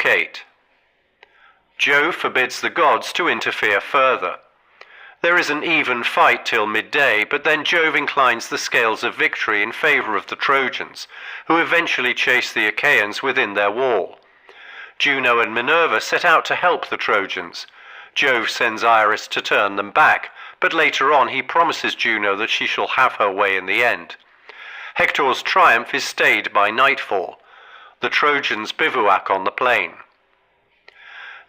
Book 8. Jove forbids the gods to interfere further. There is an even fight till midday, but then Jove inclines the scales of victory in favour of the Trojans, who eventually chase the Achaeans within their wall. Juno and Minerva set out to help the Trojans. Jove sends Iris to turn them back, but later on he promises Juno that she shall have her way in the end. Hector's triumph is stayed by nightfall. The Trojans bivouac on the plain.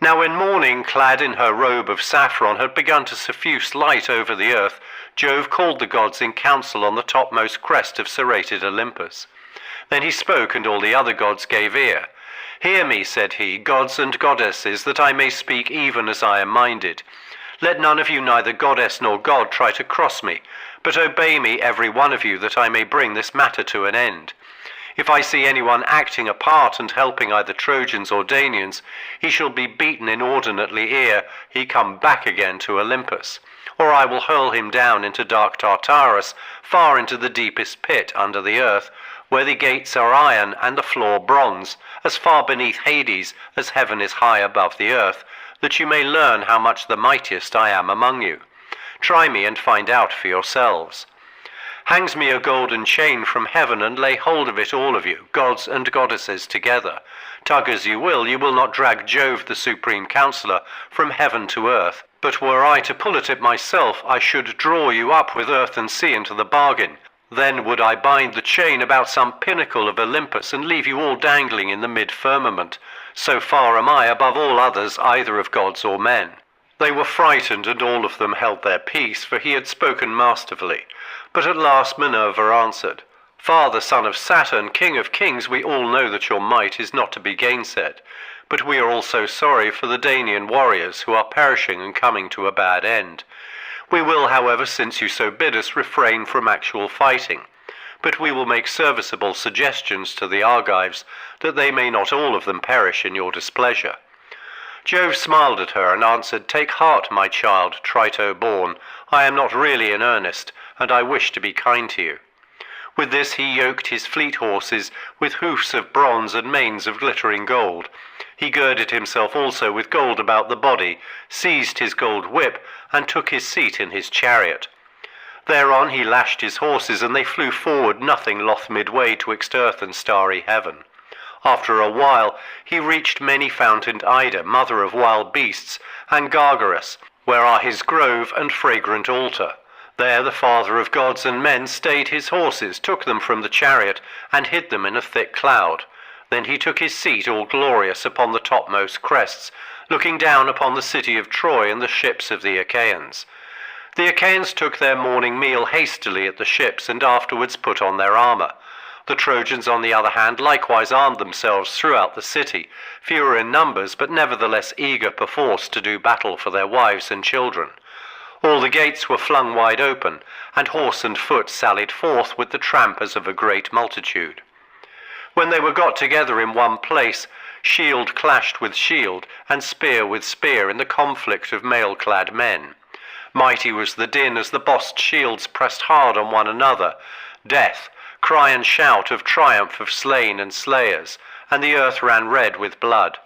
Now when morning, clad in her robe of saffron, had begun to suffuse light over the earth, Jove called the gods in council on the topmost crest of serrated Olympus. Then he spoke, and all the other gods gave ear. "Hear me," said he, "gods and goddesses, that I may speak even as I am minded. Let none of you, neither goddess nor god, try to cross me, but obey me every one of you, that I may bring this matter to an end. If I see anyone acting a part and helping either Trojans or Danaans, he shall be beaten inordinately ere he come back again to Olympus. Or I will hurl him down into dark Tartarus, far into the deepest pit under the earth, where the gates are iron and the floor bronze, as far beneath Hades as heaven is high above the earth, that you may learn how much the mightiest I am among you. Try me and find out for yourselves. Hangs me a golden chain from heaven, and lay hold of it all of you, gods and goddesses together. Tug as you will not drag Jove the supreme counsellor from heaven to earth, but were I to pull at it myself, I should draw you up with earth and sea into the bargain. Then would I bind the chain about some pinnacle of Olympus, and leave you all dangling in the mid-firmament. So far am I above all others, either of gods or men." They were frightened, and all of them held their peace, for he had spoken masterfully. But at last Minerva answered, "Father, son of Saturn, king of kings, we all know that your might is not to be gainsaid. But we are also sorry for the Danaan warriors, who are perishing and coming to a bad end. We will, however, since you so bid us, refrain from actual fighting. But we will make serviceable suggestions to the Argives, that they may not all of them perish in your displeasure." Jove smiled at her and answered, "Take heart, my child, Trito-born. I am not really in earnest, and I wish to be kind to you." With this he yoked his fleet horses with hoofs of bronze and manes of glittering gold. He girded himself also with gold about the body, seized his gold whip, and took his seat in his chariot. Thereon he lashed his horses, and they flew forward nothing loth midway twixt earth and starry heaven. After a while he reached many-fountained Ida, mother of wild beasts, and Gargarus, where are his grove and fragrant altar. There the father of gods and men stayed his horses, took them from the chariot, and hid them in a thick cloud. Then he took his seat all glorious upon the topmost crests, looking down upon the city of Troy and the ships of the Achaeans. The Achaeans took their morning meal hastily at the ships, and afterwards put on their armour. The Trojans, on the other hand, likewise armed themselves throughout the city, fewer in numbers, but nevertheless eager perforce to do battle for their wives and children. All the gates were flung wide open, and horse and foot sallied forth with the tramp as of a great multitude. When they were got together in one place, shield clashed with shield, and spear with spear, in the conflict of mail-clad men. Mighty was the din as the bossed shields pressed hard on one another. Death, cry and shout of triumph of slain and slayers, and the earth ran red with blood.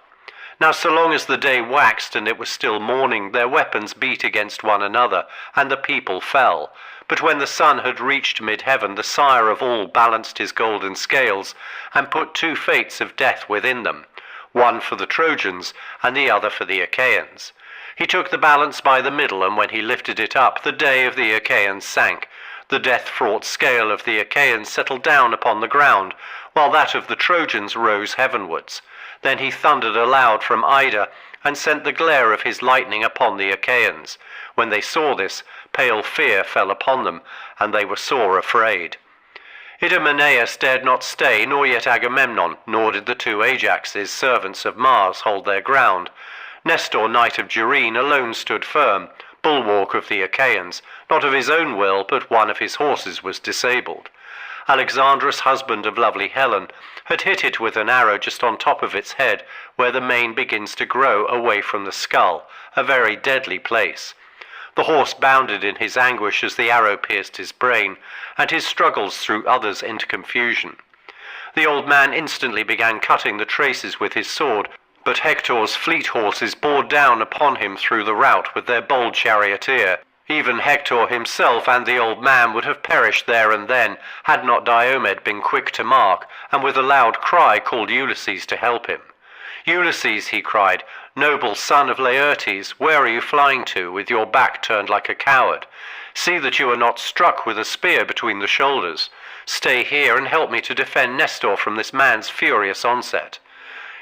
Now so long as the day waxed and it was still morning, their weapons beat against one another, and the people fell. But when the sun had reached mid-heaven, the sire of all balanced his golden scales, and put two fates of death within them, one for the Trojans, and the other for the Achaeans. He took the balance by the middle, and when he lifted it up, the day of the Achaeans sank. The death-fraught scale of the Achaeans settled down upon the ground, while that of the Trojans rose heavenwards. Then he thundered aloud from Ida, and sent the glare of his lightning upon the Achaeans. When they saw this, pale fear fell upon them, and they were sore afraid. Idomeneus dared not stay, nor yet Agamemnon, nor did the two Ajaxes, servants of Mars, hold their ground. Nestor, knight of Gerene, alone stood firm, bulwark of the Achaeans. Not of his own will, but one of his horses was disabled. Alexandrus, husband of lovely Helen, had hit it with an arrow just on top of its head, where the mane begins to grow away from the skull, a very deadly place. The horse bounded in his anguish as the arrow pierced his brain, and his struggles threw others into confusion. The old man instantly began cutting the traces with his sword, But Hector's fleet horses bore down upon him through the rout with their bold charioteer. Even Hector himself and the old man would have perished there and then, had not Diomed been quick to mark, and with a loud cry called Ulysses to help him. "Ulysses," he cried, "noble son of Laertes, where are you flying to, with your back turned like a coward? See that you are not struck with a spear between the shoulders. Stay here and help me to defend Nestor from this man's furious onset."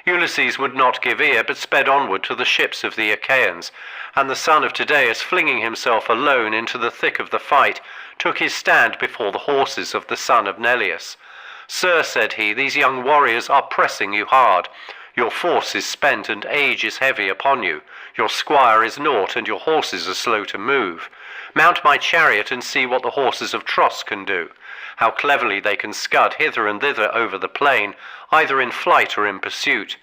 Ulysses would not give ear, but sped onward to the ships of the Achaeans, and the son of Tydeus, flinging himself alone into the thick of the fight, took his stand before the horses of the son of Neleus. "Sir," said he, "these young warriors are pressing you hard. Your force is spent and age is heavy upon you. Your squire is naught and your horses are slow to move. Mount my chariot and see what the horses of Tros can do, how cleverly they can scud hither and thither over the plain, either in flight or in pursuit.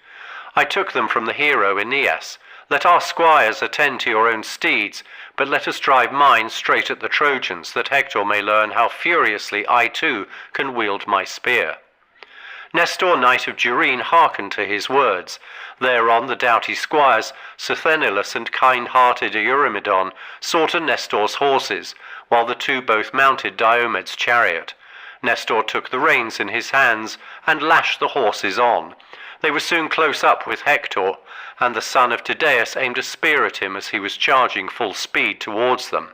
I took them from the hero Aeneas. Let our squires attend to your own steeds, but let us drive mine straight at the Trojans, that Hector may learn how furiously I too can wield my spear." Nestor, knight of Gerene, hearkened to his words. Thereon the doughty squires, Sthenelus and kind-hearted Eurymedon, sought to Nestor's horses, while the two both mounted Diomed's chariot. Nestor took the reins in his hands and lashed the horses on. They were soon close up with Hector, and the son of Tydeus aimed a spear at him as he was charging full speed towards them.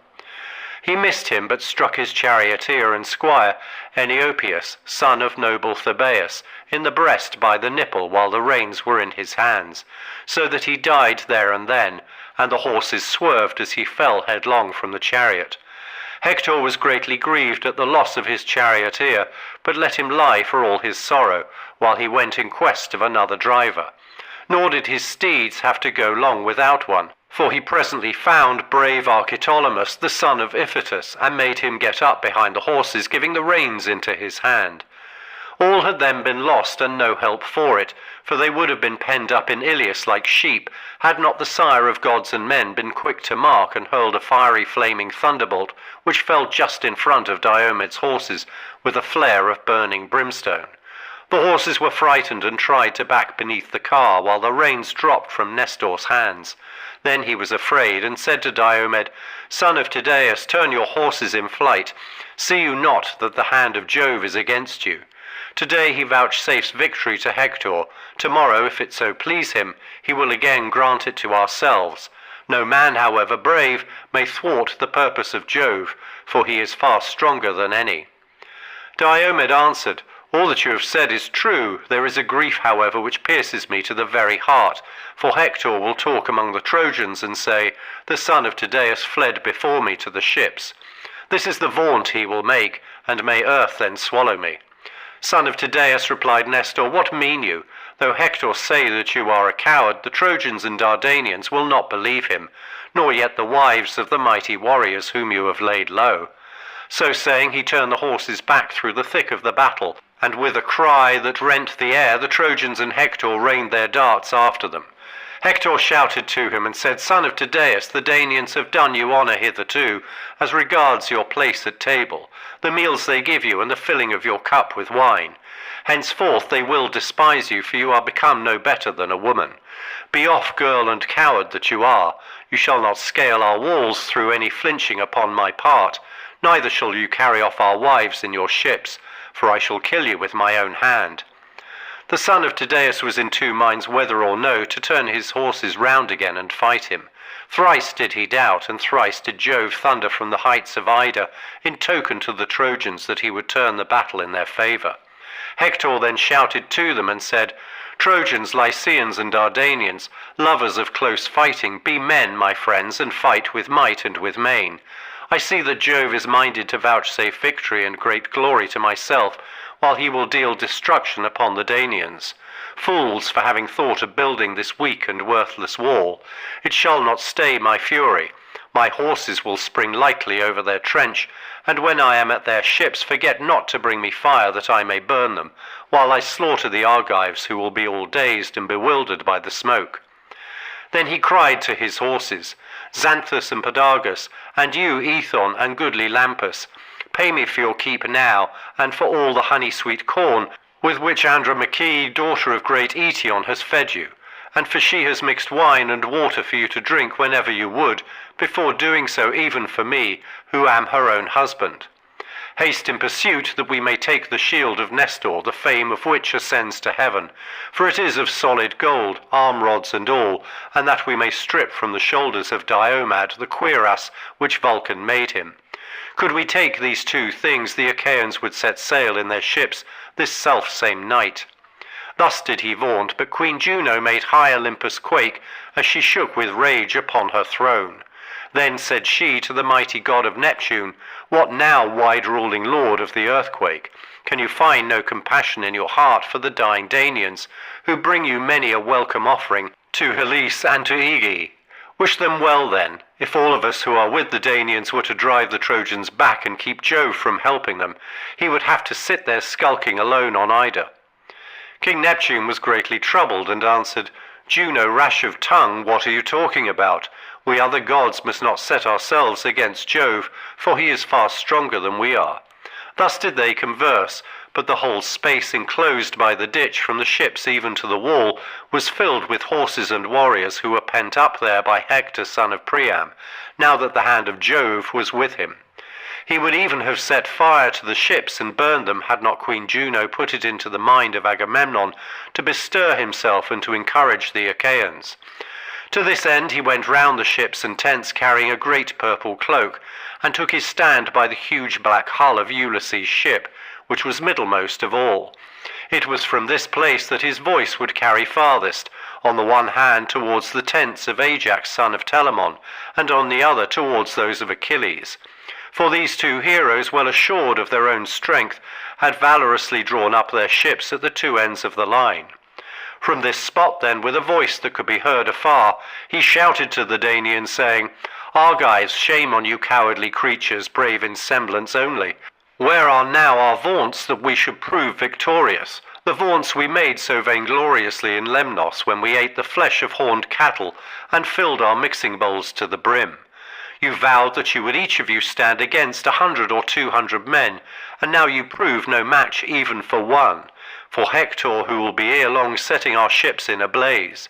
He missed him, but struck his charioteer and squire, Eniopius, son of noble Thebaeus, in the breast by the nipple while the reins were in his hands, so that he died there and then, and the horses swerved as he fell headlong from the chariot. Hector was greatly grieved at the loss of his charioteer, but let him lie for all his sorrow, while he went in quest of another driver. Nor did his steeds have to go long without one, for he presently found brave Archeptolemus, the son of Iphitus, and made him get up behind the horses, giving the reins into his hand. All had then been lost, and no help for it, for they would have been penned up in Ilius like sheep, had not the sire of gods and men been quick to mark and hurled a fiery flaming thunderbolt, which fell just in front of Diomed's horses, with a flare of burning brimstone. The horses were frightened and tried to back beneath the car, while the reins dropped from Nestor's hands. Then he was afraid, and said to Diomed, "Son of Tydeus, turn your horses in flight. See you not that the hand of Jove is against you? Today he vouchsafes victory to Hector. Tomorrow, if it so please him, he will again grant it to ourselves. No man, however brave, may thwart the purpose of Jove, for he is far stronger than any." Diomed answered, "All that you have said is true. There is a grief, however, which pierces me to the very heart, for Hector will talk among the Trojans and say, 'The son of Tydeus fled before me to the ships.' This is the vaunt he will make, and may earth then swallow me." "Son of Tydeus," replied Nestor, "what mean you? Though Hector say that you are a coward, the Trojans and Dardanians will not believe him, nor yet the wives of the mighty warriors whom you have laid low." So saying, he turned the horses back through the thick of the battle, and with a cry that rent the air, the Trojans and Hector rained their darts after them. Hector shouted to him and said, "Son of Tydeus, the Danaans have done you honour hitherto, as regards your place at table, the meals they give you, and the filling of your cup with wine. Henceforth they will despise you, for you are become no better than a woman. Be off, girl and coward that you are. You shall not scale our walls through any flinching upon my part, neither shall you carry off our wives in your ships, for I shall kill you with my own hand." The son of Tydeus was in two minds whether or no to turn his horses round again and fight him. Thrice did he doubt, and thrice did Jove thunder from the heights of Ida, in token to the Trojans that he would turn the battle in their favour. Hector then shouted to them and said, "Trojans, Lycians, and Dardanians, lovers of close fighting, be men, my friends, and fight with might and with main. I see that Jove is minded to vouchsafe victory and great glory to myself, while he will deal destruction upon the Danaans. Fools, for having thought of building this weak and worthless wall. It shall not stay my fury. My horses will spring lightly over their trench, and when I am at their ships, forget not to bring me fire that I may burn them, while I slaughter the Argives, who will be all dazed and bewildered by the smoke." Then he cried to his horses, "Xanthus and Podargus, and you, Aethon, and goodly Lampus, pay me for your keep now, and for all the honey-sweet corn with which Andromache, daughter of great Eetion, has fed you. and for she has mixed wine and water for you to drink whenever you would, before doing so even for me, who am her own husband. Haste in pursuit, that we may take the shield of Nestor, the fame of which ascends to heaven, for it is of solid gold, arm rods and all, and that we may strip from the shoulders of Diomed the cuirass which Vulcan made him. Could we take these two things, the Achaeans would set sail in their ships this self-same night. Thus did he vaunt, but Queen Juno made high Olympus quake, as she shook with rage upon her throne. Then said she to the mighty god of Neptune, "What now, wide-ruling lord of the earthquake? Can you find no compassion in your heart for the dying Danaans, who bring you many a welcome offering to Hellas and to Aegae? Wish them well then. If all of us who are with the Danaans were to drive the Trojans back and keep Jove from helping them, he would have to sit there skulking alone on Ida." King Neptune was greatly troubled and answered, "Juno, rash of tongue, what are you talking about? We other gods must not set ourselves against Jove, for he is far stronger than we are." Thus did they converse, but the whole space enclosed by the ditch from the ships even to the wall was filled with horses and warriors who were pent up there by Hector son of Priam, now that the hand of Jove was with him. He would even have set fire to the ships and burned them had not Queen Juno put it into the mind of Agamemnon to bestir himself and to encourage the Achaeans. To this end he went round the ships and tents carrying a great purple cloak, and took his stand by the huge black hull of Ulysses' ship, which was middlemost of all. It was from this place that his voice would carry farthest, on the one hand towards the tents of Ajax son of Telamon, and on the other towards those of Achilles. For these two heroes, well assured of their own strength, had valorously drawn up their ships at the two ends of the line. From this spot then, with a voice that could be heard afar, he shouted to the Danaans, saying, "Argives, shame on you cowardly creatures, brave in semblance only. Where are now our vaunts that we should prove victorious? The vaunts we made so vaingloriously in Lemnos, when we ate the flesh of horned cattle, and filled our mixing bowls to the brim. You vowed that you would each of you stand against 100 or 200 men, and now you prove no match even for one. For Hector, who will be ere long setting our ships in a blaze.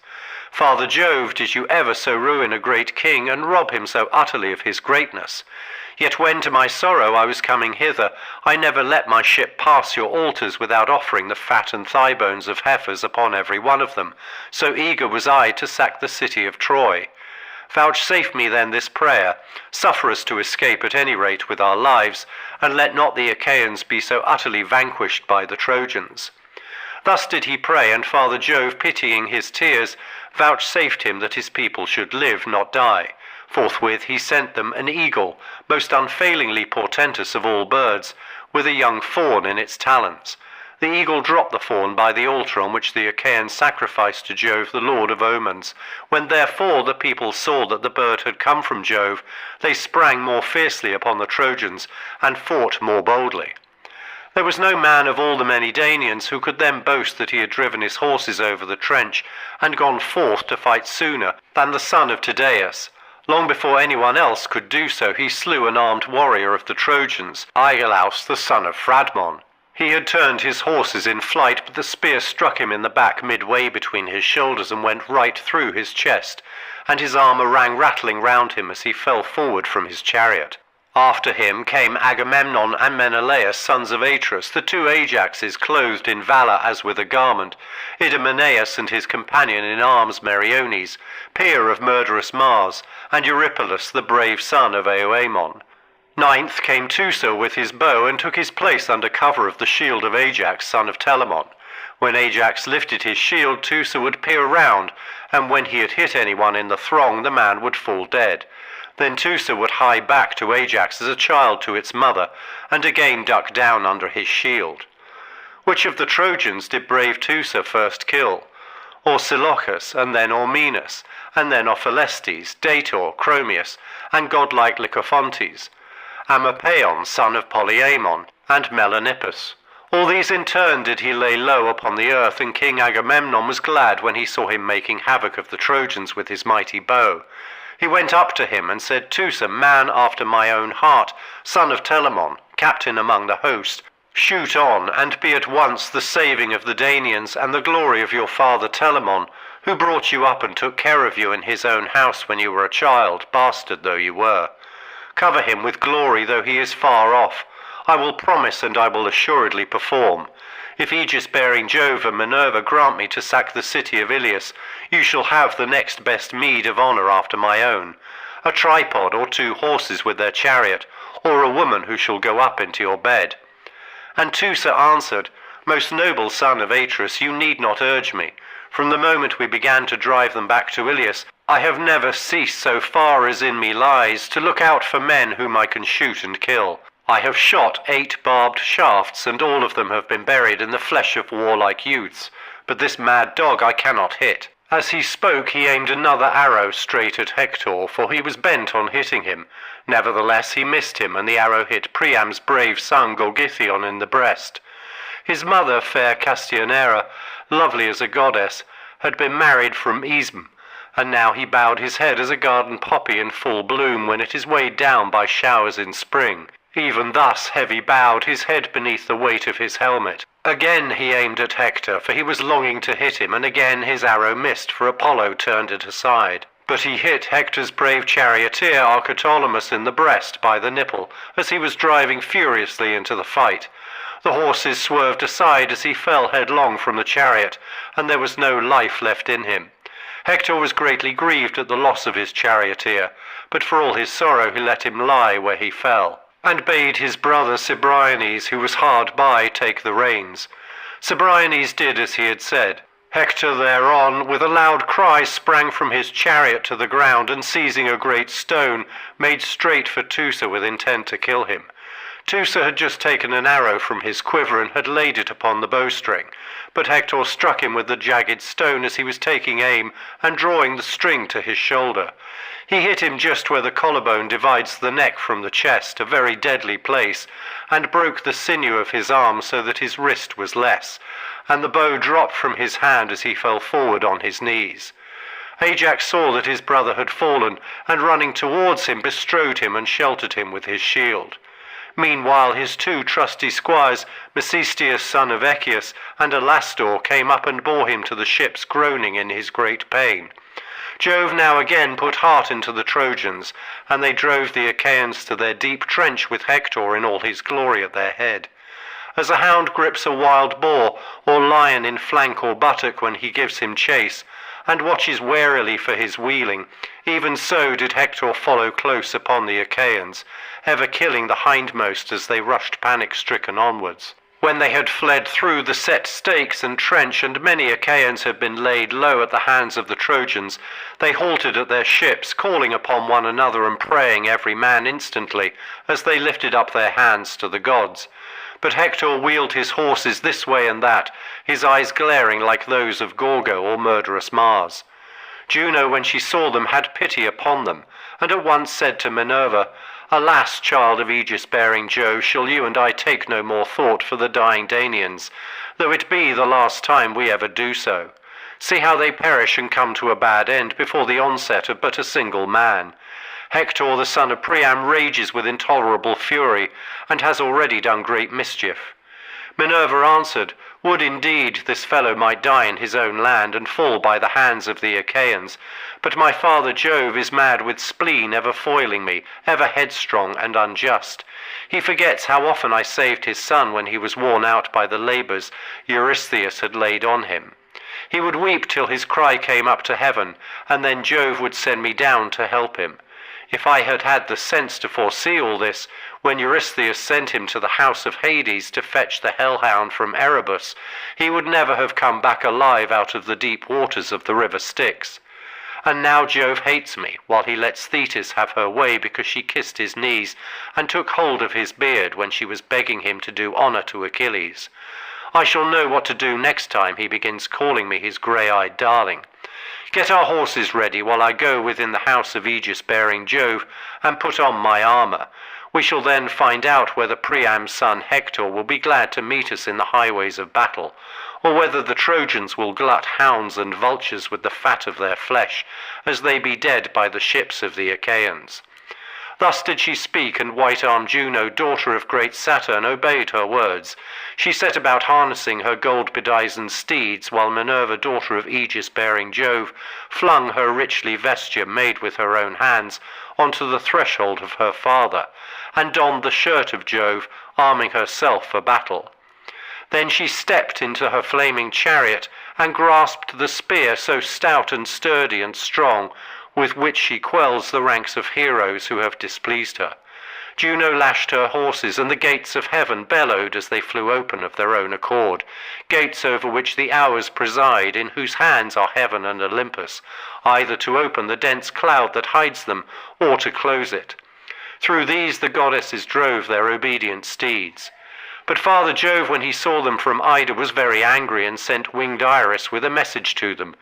Father Jove, did you ever so ruin a great king, and rob him so utterly of his greatness? Yet when to my sorrow I was coming hither, I never let my ship pass your altars without offering the fat and thigh bones of heifers upon every one of them, so eager was I to sack the city of Troy. Vouchsafe me then this prayer, suffer us to escape at any rate with our lives, and let not the Achaeans be so utterly vanquished by the Trojans." Thus did he pray, and Father Jove, pitying his tears, vouchsafed him that his people should live, not die. Forthwith he sent them an eagle, most unfailingly portentous of all birds, with a young fawn in its talons. The eagle dropped the fawn by the altar on which the Achaeans sacrificed to Jove, the lord of omens. When therefore the people saw that the bird had come from Jove, they sprang more fiercely upon the Trojans, and fought more boldly. There was no man of all the many Danaans who could then boast that he had driven his horses over the trench, and gone forth to fight sooner than the son of Tydeus. Long before anyone else could do so, he slew an armed warrior of the Trojans, Iolaus the son of Phradmon. He had turned his horses in flight, but the spear struck him in the back midway between his shoulders, and went right through his chest, and his armour rang rattling round him as he fell forward from his chariot. After him came Agamemnon and Menelaus, sons of Atreus, the two Ajaxes, clothed in valour as with a garment, Idomeneus and his companion in arms Meriones, peer of murderous Mars, and Eurypylus, the brave son of Aoaemon. Ninth came Teucer with his bow, and took his place under cover of the shield of Ajax, son of Telamon. When Ajax lifted his shield, Teucer would peer round, and when he had hit anyone in the throng, the man would fall dead. Then Teucer would hie back to Ajax as a child to its mother, and again duck down under his shield. Which of the Trojans did brave Teucer first kill? Orsilochus, and then Ormenus, and then Ophelestes, Dator, Chromius, and godlike Lycophontes, Amapeon, son of Polyaemon, and Melanippus. All these in turn did he lay low upon the earth, and King Agamemnon was glad when he saw him making havoc of the Trojans with his mighty bow. He went up to him and said, "Teucer, man after my own heart, son of Telamon, captain among the host, shoot on, and be at once the saving of the Danaans and the glory of your father Telamon. who brought you up and took care of you in his own house when you were a child, bastard though you were. Cover him with glory, though he is far off. I will promise, and I will assuredly perform. If Aegis-bearing Jove and Minerva grant me to sack the city of Iliad, you shall have the next best meed of honour after my own, a tripod or 2 horses with their chariot, or a woman who shall go up into your bed. And Teucer answered, Most noble son of Atreus, you need not urge me. From the moment we began to drive them back to Iliad, I have never ceased, so far as in me lies, to look out for men whom I can shoot and kill. I have shot 8 barbed shafts, and all of them have been buried in the flesh of warlike youths, but this mad dog I cannot hit. As he spoke, he aimed another arrow straight at Hector, for he was bent on hitting him. Nevertheless, he missed him, and the arrow hit Priam's brave son Gorgythion in the breast. His mother, fair Castianera, lovely as a goddess, had been married from Aesm, and now he bowed his head as a garden poppy in full bloom when it is weighed down by showers in spring. Even thus heavy bowed, his head beneath the weight of his helmet. Again he aimed at Hector, for he was longing to hit him, and again his arrow missed, for Apollo turned it aside. But he hit Hector's brave charioteer Archeptolemus in the breast by the nipple, as he was driving furiously into the fight. The horses swerved aside as he fell headlong from the chariot, and there was no life left in him. Hector was greatly grieved at the loss of his charioteer, but for all his sorrow he let him lie where he fell, and bade his brother Cebriones, who was hard by, take the reins. Cebriones did as he had said. Hector thereon, with a loud cry, sprang from his chariot to the ground, and seizing a great stone, made straight for Teucer with intent to kill him. Teucer had just taken an arrow from his quiver and had laid it upon the bowstring, but Hector struck him with the jagged stone as he was taking aim and drawing the string to his shoulder. He hit him just where the collarbone divides the neck from the chest, a very deadly place, and broke the sinew of his arm so that his wrist was less, and the bow dropped from his hand as he fell forward on his knees. Ajax saw that his brother had fallen, and running towards him bestrode him and sheltered him with his shield. Meanwhile his 2 trusty squires, Mecisteus son of Echius and Alastor, came up and bore him to the ships, groaning in his great pain. Jove now again put heart into the Trojans, and they drove the Achaeans to their deep trench with Hector in all his glory at their head. As a hound grips a wild boar or lion in flank or buttock when he gives him chase, and watches warily for his wheeling, even so did Hector follow close upon the Achaeans, ever killing the hindmost as they rushed panic-stricken onwards. When they had fled through the set stakes and trench, and many Achaeans had been laid low at the hands of the Trojans, they halted at their ships, calling upon one another and praying every man instantly, as they lifted up their hands to the gods. But Hector wheeled his horses this way and that, his eyes glaring like those of Gorgo or murderous Mars. Juno, when she saw them, had pity upon them, and at once said to Minerva, Alas, child of Aegis-bearing Jove, shall you and I take no more thought for the dying Danaans, though it be the last time we ever do so. See how they perish and come to a bad end before the onset of but a single man. Hector, the son of Priam, rages with intolerable fury, and has already done great mischief. Minerva answered, Would indeed this fellow might die in his own land, and fall by the hands of the Achaeans, but my father Jove is mad with spleen, ever foiling me, ever headstrong and unjust. He forgets how often I saved his son when he was worn out by the labours Eurystheus had laid on him. He would weep till his cry came up to heaven, and then Jove would send me down to help him. If I had had the sense to foresee all this, when Eurystheus sent him to the house of Hades to fetch the hellhound from Erebus, he would never have come back alive out of the deep waters of the river Styx. And now Jove hates me, while he lets Thetis have her way because she kissed his knees and took hold of his beard when she was begging him to do honour to Achilles. I shall know what to do next time he begins calling me his grey-eyed darling. Get our horses ready while I go within the house of Aegis-bearing Jove and put on my armour. We shall then find out whether Priam's son Hector will be glad to meet us in the highways of battle, or whether the Trojans will glut hounds and vultures with the fat of their flesh, as they be dead by the ships of the Achaeans. Thus did she speak, and white-armed Juno, daughter of great Saturn, obeyed her words. She set about harnessing her gold-bedizened steeds, while Minerva, daughter of Aegis-bearing Jove, flung her richly vesture, made with her own hands, onto the threshold of her father, and donned the shirt of Jove, arming herself for battle. Then she stepped into her flaming chariot, and grasped the spear so stout and sturdy and strong, with which she quells the ranks of heroes who have displeased her. Juno lashed her horses, and the gates of heaven bellowed as they flew open of their own accord, gates over which the hours preside, in whose hands are heaven and Olympus, either to open the dense cloud that hides them, or to close it. Through these the goddesses drove their obedient steeds. But Father Jove, when he saw them from Ida, was very angry, and sent winged Iris with a message to them.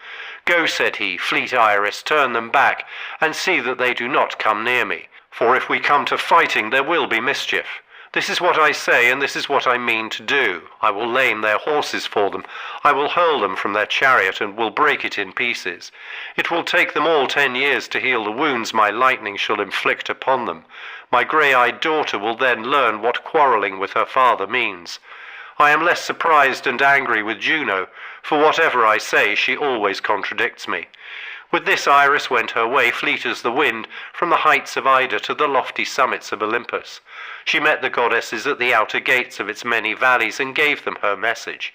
Go, said he, fleet Iris, turn them back, and see that they do not come near me. For if we come to fighting, there will be mischief. This is what I say, and this is what I mean to do. I will lame their horses for them. I will hurl them from their chariot, and will break it in pieces. It will take them all 10 years to heal the wounds my lightning shall inflict upon them. My grey-eyed daughter will then learn what quarrelling with her father means. I am less surprised and angry with Juno, for whatever I say, she always contradicts me. With this Iris went her way, fleet as the wind, from the heights of Ida to the lofty summits of Olympus. She met the goddesses at the outer gates of its many valleys, and gave them her message.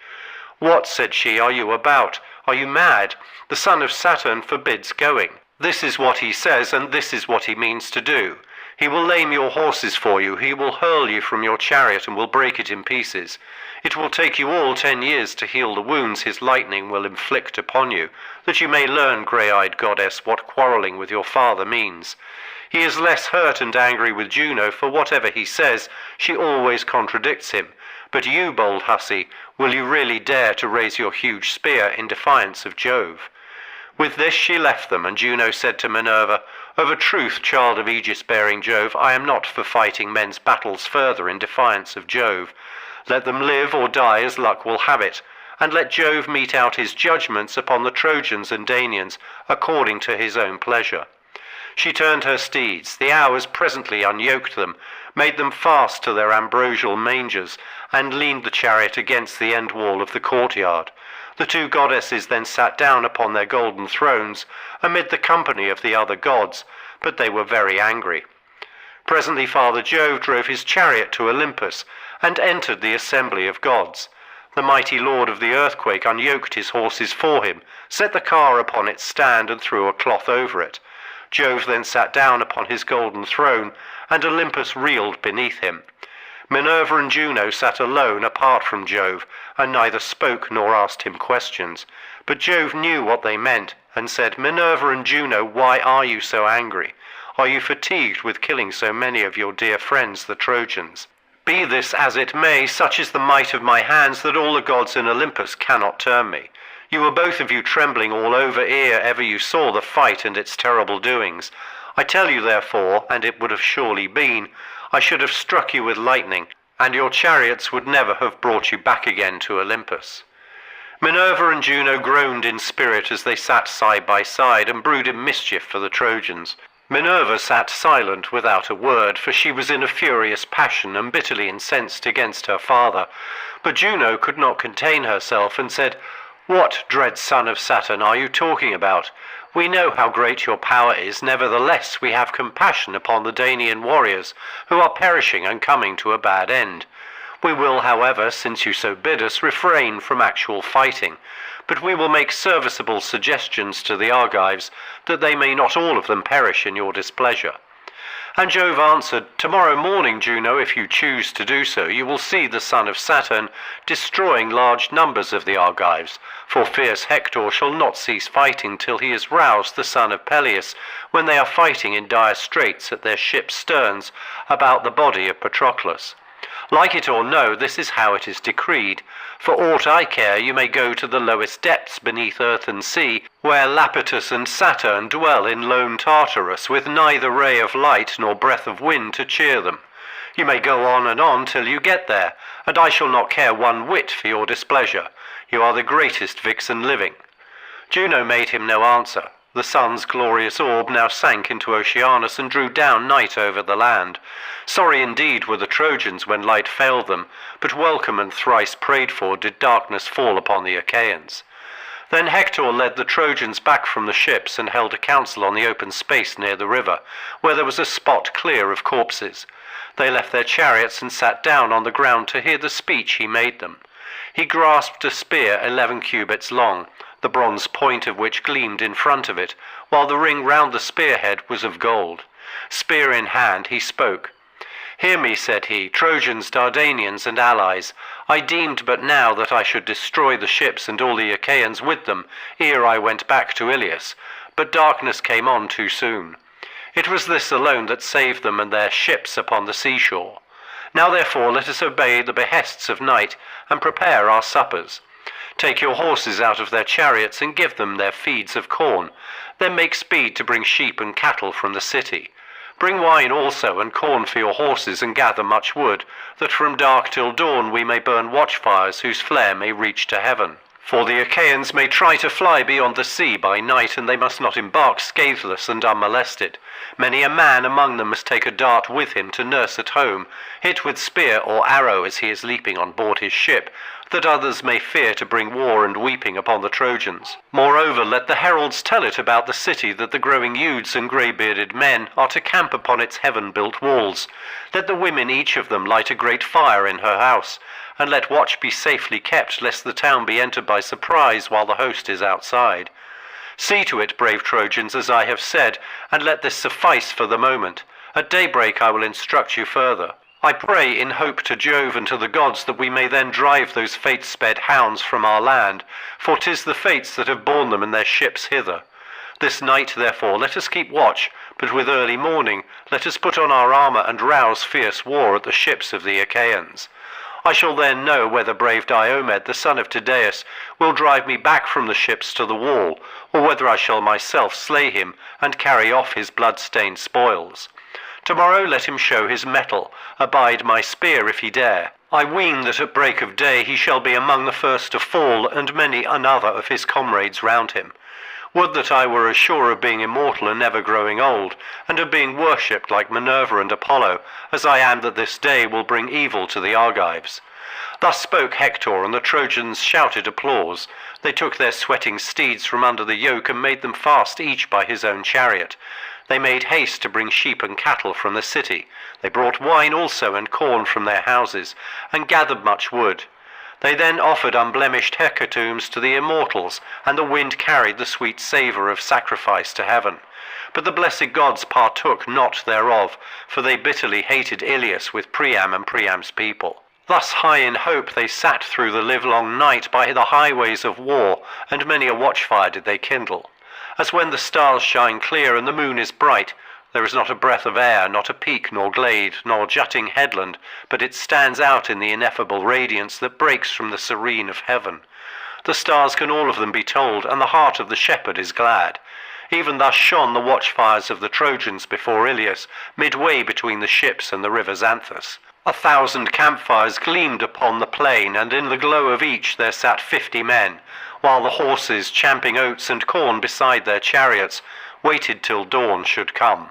What, said she, are you about? Are you mad? The son of Saturn forbids going. This is what he says, and this is what he means to do. He will lame your horses for you, he will hurl you from your chariot, and will break it in pieces. It will take you all 10 years to heal the wounds his lightning will inflict upon you, that you may learn, grey-eyed goddess, what quarrelling with your father means. He is less hurt and angry with Juno, for whatever he says, she always contradicts him. But you, bold hussy, will you really dare to raise your huge spear in defiance of Jove? With this she left them, and Juno said to Minerva, Of a truth, child of Aegis-bearing Jove, I am not for fighting men's battles further in defiance of Jove. Let them live or die as luck will have it, and let Jove mete out his judgments upon the Trojans and Danaans according to his own pleasure. She turned her steeds, the hours presently unyoked them, made them fast to their ambrosial mangers, and leaned the chariot against the end wall of the courtyard. The two goddesses then sat down upon their golden thrones, amid the company of the other gods, but they were very angry. Presently Father Jove drove his chariot to Olympus, and entered the assembly of gods. The mighty lord of the earthquake unyoked his horses for him, set the car upon its stand, and threw a cloth over it. Jove then sat down upon his golden throne, and Olympus reeled beneath him. Minerva and Juno sat alone apart from Jove, and neither spoke nor asked him questions. But Jove knew what they meant, and said, Minerva and Juno, why are you so angry? Are you fatigued with killing so many of your dear friends, the Trojans? Be this as it may, such is the might of my hands that all the gods in Olympus cannot turn me. You were both of you trembling all over ere ever you saw the fight and its terrible doings. I tell you therefore, and it would have surely been, I should have struck you with lightning, and your chariots would never have brought you back again to Olympus. Minerva and Juno groaned in spirit as they sat side by side, and brooded mischief for the Trojans. Minerva sat silent without a word, for she was in a furious passion, and bitterly incensed against her father. But Juno could not contain herself, and said, What, dread son of Saturn, are you talking about? We know how great your power is, nevertheless we have compassion upon the Danaan warriors, who are perishing and coming to a bad end. We will, however, since you so bid us, refrain from actual fighting, but we will make serviceable suggestions to the Argives, that they may not all of them perish in your displeasure. And Jove answered, Tomorrow morning, Juno, if you choose to do so, you will see the son of Saturn destroying large numbers of the Argives, for fierce Hector shall not cease fighting till he has roused the son of Peleus, when they are fighting in dire straits at their ship's sterns about the body of Patroclus. Like it or no, this is how it is decreed. For aught I care, you may go to the lowest depths beneath earth and sea, where Iapetus and Saturn dwell in lone Tartarus, with neither ray of light nor breath of wind to cheer them. You may go on and on till you get there, and I shall not care one whit for your displeasure. You are the greatest vixen living. Juno made him no answer. The sun's glorious orb now sank into Oceanus and drew down night over the land. Sorry indeed were the Trojans when light failed them, but welcome and thrice prayed for did darkness fall upon the Achaeans. Then Hector led the Trojans back from the ships and held a council on the open space near the river, where there was a spot clear of corpses. They left their chariots and sat down on the ground to hear the speech he made them. He grasped a spear 11 cubits long, the bronze point of which gleamed in front of it, while the ring round the spearhead was of gold. Spear in hand, he spoke. "Hear me," said he, "Trojans, Dardanians, and allies. I deemed but now that I should destroy the ships and all the Achaeans with them, ere I went back to Iliad, but darkness came on too soon. It was this alone that saved them and their ships upon the seashore. Now therefore let us obey the behests of night, and prepare our suppers. Take your horses out of their chariots, and give them their feeds of corn. Then make speed to bring sheep and cattle from the city. Bring wine also, and corn for your horses, and gather much wood, that from dark till dawn we may burn watchfires whose flare may reach to heaven. For the Achaeans may try to fly beyond the sea by night, and they must not embark scatheless and unmolested. Many a man among them must take a dart with him to nurse at home, hit with spear or arrow as he is leaping on board his ship, that others may fear to bring war and weeping upon the Trojans. Moreover, let the heralds tell it about the city that the growing youths and grey-bearded men are to camp upon its heaven-built walls. Let the women each of them light a great fire in her house, and let watch be safely kept, lest the town be entered by surprise while the host is outside. See to it, brave Trojans, as I have said, and let this suffice for the moment. At daybreak I will instruct you further. I pray in hope to Jove and to the gods that we may then drive those fate-sped hounds from our land, for 'tis the fates that have borne them and their ships hither. This night, therefore, let us keep watch, but with early morning let us put on our armour and rouse fierce war at the ships of the Achaeans. I shall then know whether brave Diomed, the son of Tydeus, will drive me back from the ships to the wall, or whether I shall myself slay him and carry off his blood-stained spoils. Tomorrow let him show his mettle, abide my spear if he dare. I ween that at break of day he shall be among the first to fall, and many another of his comrades round him. Would that I were as sure of being immortal and never growing old, and of being worshipped like Minerva and Apollo, as I am that this day will bring evil to the Argives." Thus spoke Hector, and the Trojans shouted applause. They took their sweating steeds from under the yoke, and made them fast each by his own chariot. They made haste to bring sheep and cattle from the city. They brought wine also and corn from their houses, and gathered much wood. They then offered unblemished hecatombs to the immortals, and the wind carried the sweet savour of sacrifice to heaven. But the blessed gods partook not thereof, for they bitterly hated Iliad with Priam and Priam's people. Thus high in hope they sat through the livelong night by the highways of war, and many a watchfire did they kindle. As when the stars shine clear and the moon is bright, there is not a breath of air, not a peak nor glade, nor jutting headland, but it stands out in the ineffable radiance that breaks from the serene of heaven. The stars can all of them be told, and the heart of the shepherd is glad. Even thus shone the watchfires of the Trojans before Iliad, midway between the ships and the river Xanthus. 1,000 campfires gleamed upon the plain, and in the glow of each there sat 50 men, while the horses, champing oats and corn beside their chariots, waited till dawn should come.